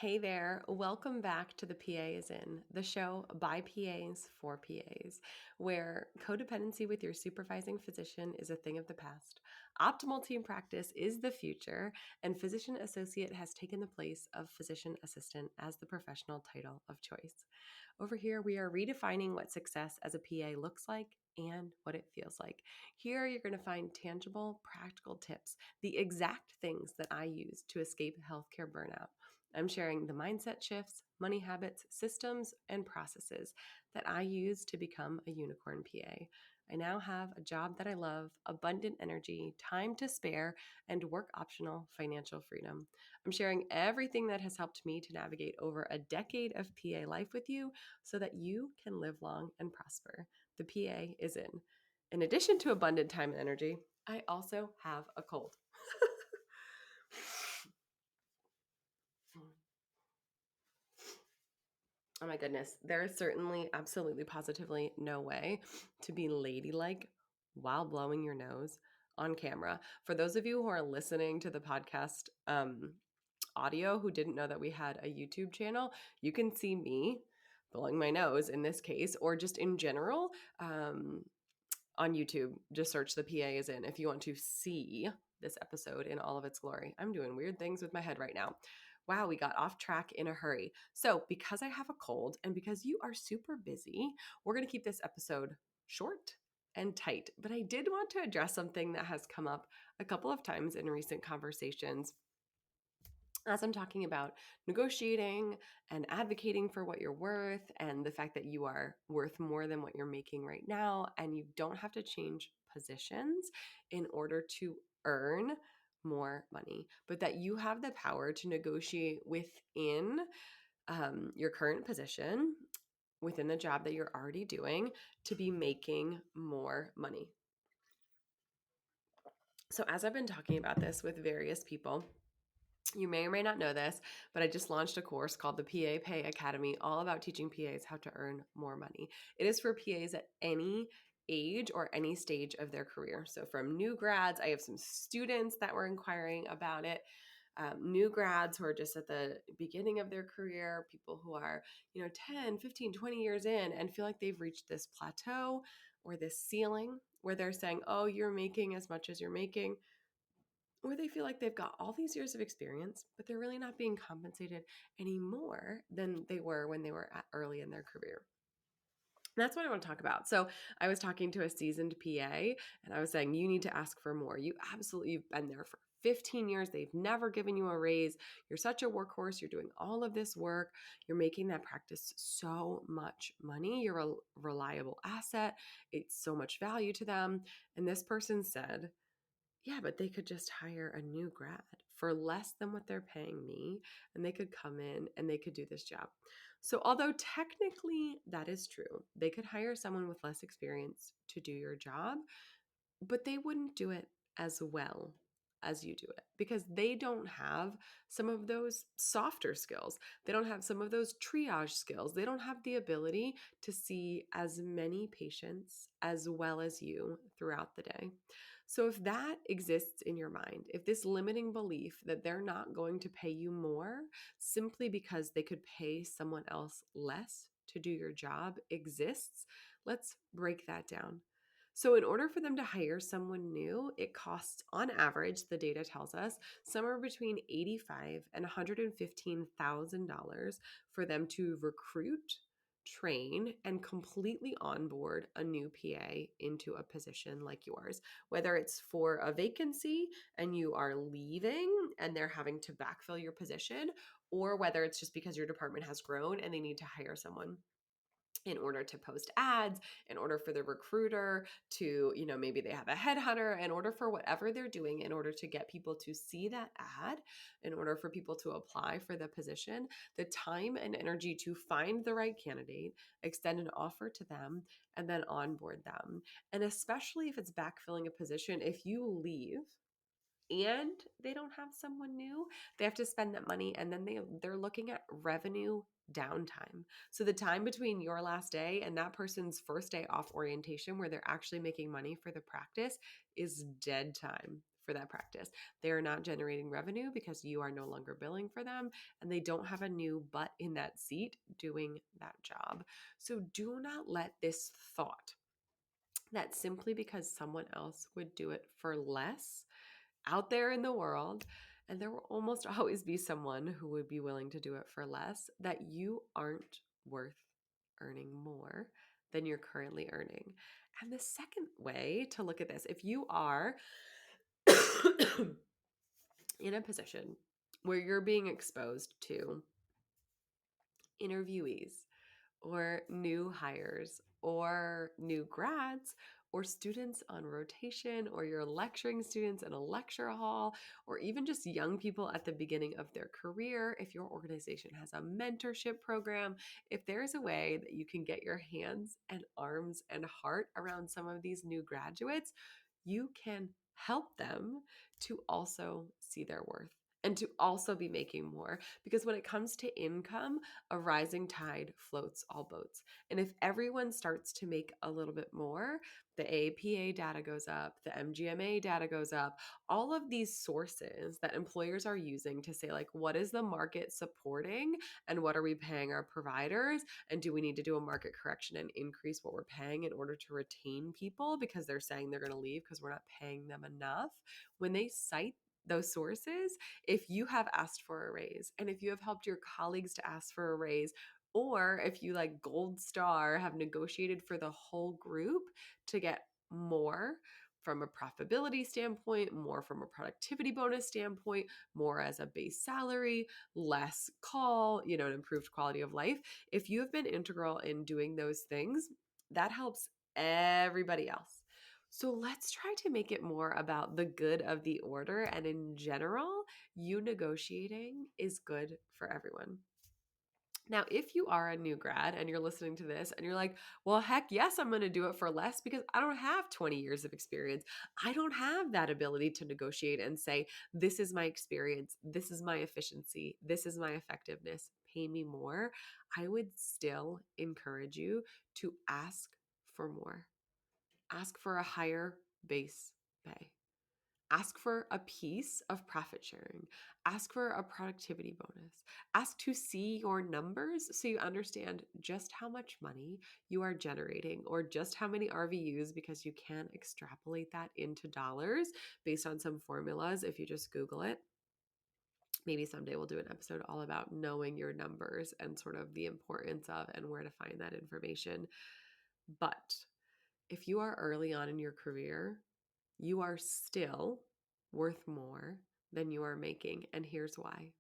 Hey there, welcome back to The PA is In, the show by PAs for PAs, where codependency with your supervising physician is a thing of the past, optimal team practice is the future, and physician associate has taken the place of physician assistant as the professional title of choice. Over here, we are redefining what success as a PA looks like and what it feels like. Here, you're going to find tangible, practical tips, the exact things that I use to escape healthcare burnout. I'm sharing the mindset shifts, money habits, systems, and processes that I use to become a unicorn PA. I now have a job that I love, abundant energy, time to spare, and work optional financial freedom. I'm sharing everything that has helped me to navigate over a decade of PA life with you so that you can live long and prosper. The PA is in. In addition to abundant time and energy, I also have a cold. Oh my goodness. There is certainly, absolutely, positively no way to be ladylike while blowing your nose on camera. For those of you who are listening to the podcast audio who didn't know that we had a YouTube channel, you can see me blowing my nose in this case, or just in general on YouTube. Just search The PA is In if you want to see this episode in all of its glory. I'm doing weird things with my head right now. Wow, we got off track in a hurry. So, because I have a cold and because you are super busy, we're going to keep this episode short and tight. But I did want to address something that has come up a couple of times in recent conversations as I'm talking about negotiating and advocating for what you're worth and the fact that you are worth more than what you're making right now, and you don't have to change positions in order to earn more money, but that you have the power to negotiate within your current position, within the job that you're already doing, to be making more money. So, as I've been talking about this with various people, you may or may not know this, but I just launched a course called the PA Pay Academy, all about teaching PAs how to earn more money. It is for PAs at any age or any stage of their career. So from new grads, I have some students that were inquiring about it. New grads who are just at the beginning of their career, people who are, 10, 15, 20 years in and feel like they've reached this plateau or this ceiling where they're saying, oh, you're making as much as you're making, or they feel like they've got all these years of experience, but they're really not being compensated any more than they were when they were early in their career. And that's what I want to talk about. So I was talking to a seasoned PA and I was saying, you need to ask for more. You've been there for 15 years. They've never given you a raise. You're such a workhorse. You're doing all of this work. You're making that practice so much money. You're a reliable asset. It's so much value to them. And this person said, yeah, but they could just hire a new grad for less than what they're paying me, and they could come in and they could do this job. So, although technically that is true, they could hire someone with less experience to do your job, but they wouldn't do it as well as you do it because they don't have some of those softer skills. They don't have some of those triage skills. They don't have the ability to see as many patients as well as you throughout the day. So, if that exists in your mind, if this limiting belief that they're not going to pay you more simply because they could pay someone else less to do your job exists, let's break that down. So, in order for them to hire someone new, it costs, on average, the data tells us, somewhere between $85,000 and $115,000 for them to recruit, train, and completely onboard a new PA into a position like yours. Whether it's for a vacancy and you are leaving and they're having to backfill your position, or whether it's just because your department has grown and they need to hire someone in order to post ads, in order for the recruiter to, maybe they have a headhunter, in order for whatever they're doing, in order to get people to see that ad, in order for people to apply for the position, the time and energy to find the right candidate, extend an offer to them, and then onboard them. And especially if it's backfilling a position, if you leave and they don't have someone new, they have to spend that money, and then they're looking at revenue downtime. So the time between your last day and that person's first day off orientation where they're actually making money for the practice is dead time for that practice. They are not generating revenue because you are no longer billing for them, and they don't have a new butt in that seat doing that job. So do not let this thought that simply because someone else would do it for less out there in the world, and there will almost always be someone who would be willing to do it for less, that you aren't worth earning more than you're currently earning. And the second way to look at this, if you are in a position where you're being exposed to interviewees or new hires or new grads or students on rotation, or you're lecturing students in a lecture hall, or even just young people at the beginning of their career, if your organization has a mentorship program, if there's a way that you can get your hands and arms and heart around some of these new graduates, you can help them to also see their worth and to also be making more. Because when it comes to income, a rising tide floats all boats. And if everyone starts to make a little bit more, the APA data goes up, the MGMA data goes up, all of these sources that employers are using to say, like, what is the market supporting and what are we paying our providers? And do we need to do a market correction and increase what we're paying in order to retain people because they're saying they're going to leave because we're not paying them enough? When they cite those sources, if you have asked for a raise and if you have helped your colleagues to ask for a raise, or if you, like Gold Star, have negotiated for the whole group to get more from a profitability standpoint, more from a productivity bonus standpoint, more as a base salary, less call, an improved quality of life. If you have been integral in doing those things, that helps everybody else. So let's try to make it more about the good of the order. And in general, you negotiating is good for everyone. Now, if you are a new grad and you're listening to this and you're like, well, heck yes, I'm going to do it for less because I don't have 20 years of experience. I don't have that ability to negotiate and say, this is my experience, this is my efficiency, this is my effectiveness, pay me more. I would still encourage you to ask for more. Ask for a higher base pay. Ask for a piece of profit sharing. Ask for a productivity bonus. Ask to see your numbers so you understand just how much money you are generating or just how many RVUs, because you can extrapolate that into dollars based on some formulas if you just Google it. Maybe someday we'll do an episode all about knowing your numbers and sort of the importance of and where to find that information. But if you are early on in your career, you are still worth more than you are making. And here's why.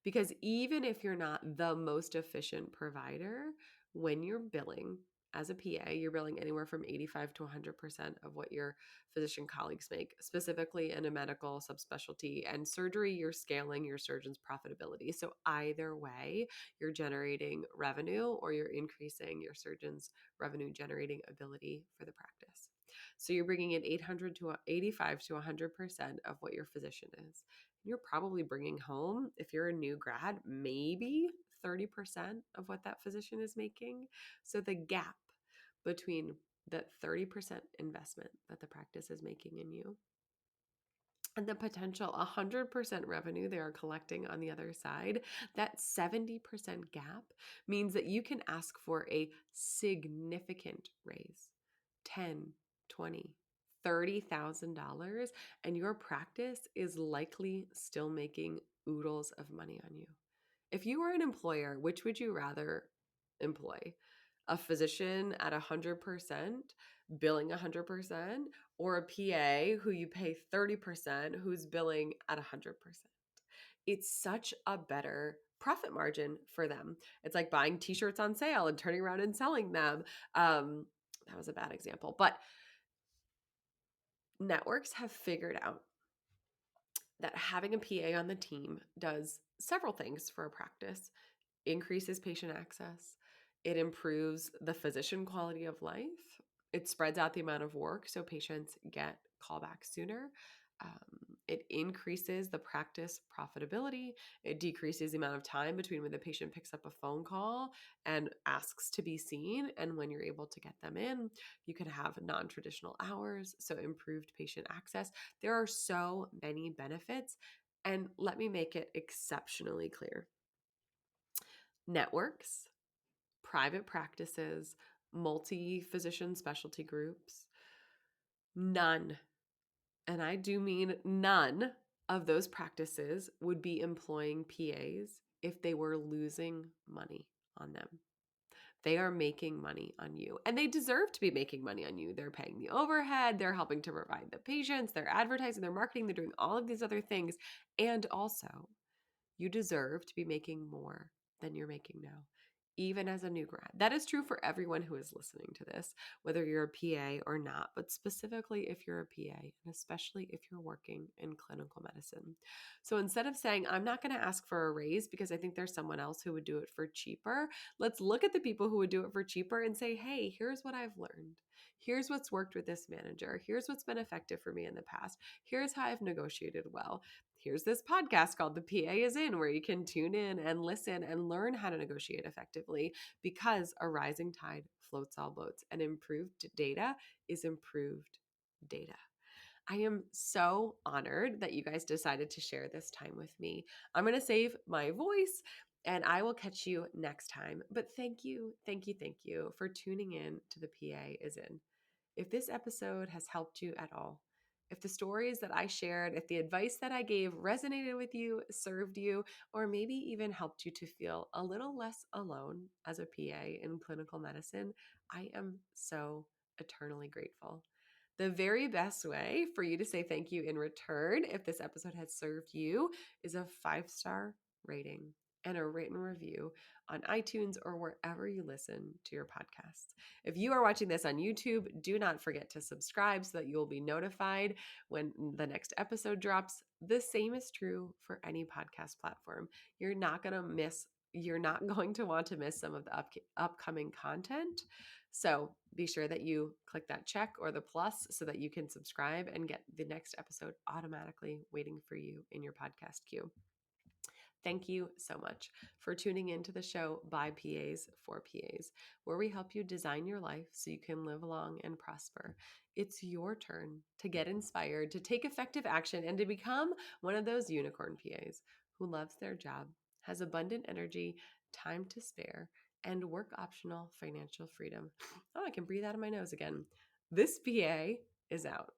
Because even if you're not the most efficient provider, when you're billing as a PA, you're billing anywhere from 85 to 100% of what your physician colleagues make, specifically in a medical subspecialty. And surgery, you're scaling your surgeon's profitability. So either way, you're generating revenue or you're increasing your surgeon's revenue generating ability for the practice. So you're bringing in 800 to 85 to 100% of what your physician is. You're probably bringing home, if you're a new grad, maybe 30% of what that physician is making. So the gap between that 30% investment that the practice is making in you and the potential 100% revenue they are collecting on the other side, that 70% gap means that you can ask for a significant raise, 10, 20, $30,000, and your practice is likely still making oodles of money on you. If you were an employer, which would you rather employ? A physician at 100%, billing 100%, or a PA who you pay 30%, who's billing at 100%? It's such a better profit margin for them. It's like buying t-shirts on sale and turning around and selling them. That was a bad example, but networks have figured out that having a PA on the team does several things for a practice. Increases patient access. It improves the physician quality of life. It spreads out the amount of work so patients get callbacks sooner. It increases the practice profitability. It decreases the amount of time between when the patient picks up a phone call and asks to be seen and when you're able to get them in. You can have non-traditional hours, so improved patient access. There are so many benefits. And let me make it exceptionally clear. Networks, private practices, multi-physician specialty groups, none, and I do mean none, of those practices would be employing PAs if they were losing money on them. They are making money on you, and they deserve to be making money on you. They're paying the overhead, they're helping to provide the patients, they're advertising, they're marketing, they're doing all of these other things. And also, you deserve to be making more than you're making now, even as a new grad. That is true for everyone who is listening to this, whether you're a PA or not, but specifically if you're a PA, and especially if you're working in clinical medicine. So instead of saying, I'm not going to ask for a raise because I think there's someone else who would do it for cheaper, let's look at the people who would do it for cheaper and say, hey, here's what I've learned. Here's what's worked with this manager. Here's what's been effective for me in the past. Here's how I've negotiated well. Here's this podcast called The PA is In, where you can tune in and listen and learn how to negotiate effectively, because a rising tide floats all boats, and improved data is improved data. I am so honored that you guys decided to share this time with me. I'm going to save my voice and I will catch you next time. But thank you, thank you, thank you for tuning in to The PA is In. If this episode has helped you at all, if the stories that I shared, if the advice that I gave resonated with you, served you, or maybe even helped you to feel a little less alone as a PA in clinical medicine, I am so eternally grateful. The very best way for you to say thank you in return, if this episode has served you, is a 5-star rating and a written review on iTunes or wherever you listen to your podcasts. If you are watching this on YouTube, do not forget to subscribe so that you will be notified when the next episode drops. The same is true for any podcast platform. You're not going to want to miss some of the upcoming content. So be sure that you click that check or the plus so that you can subscribe and get the next episode automatically waiting for you in your podcast queue. Thank you so much for tuning into the show by PAs for PAs, where we help you design your life so you can live long and prosper. It's your turn to get inspired, to take effective action, and to become one of those unicorn PAs who loves their job, has abundant energy, time to spare, and work optional financial freedom. Oh, I can breathe out of my nose again. This PA is out.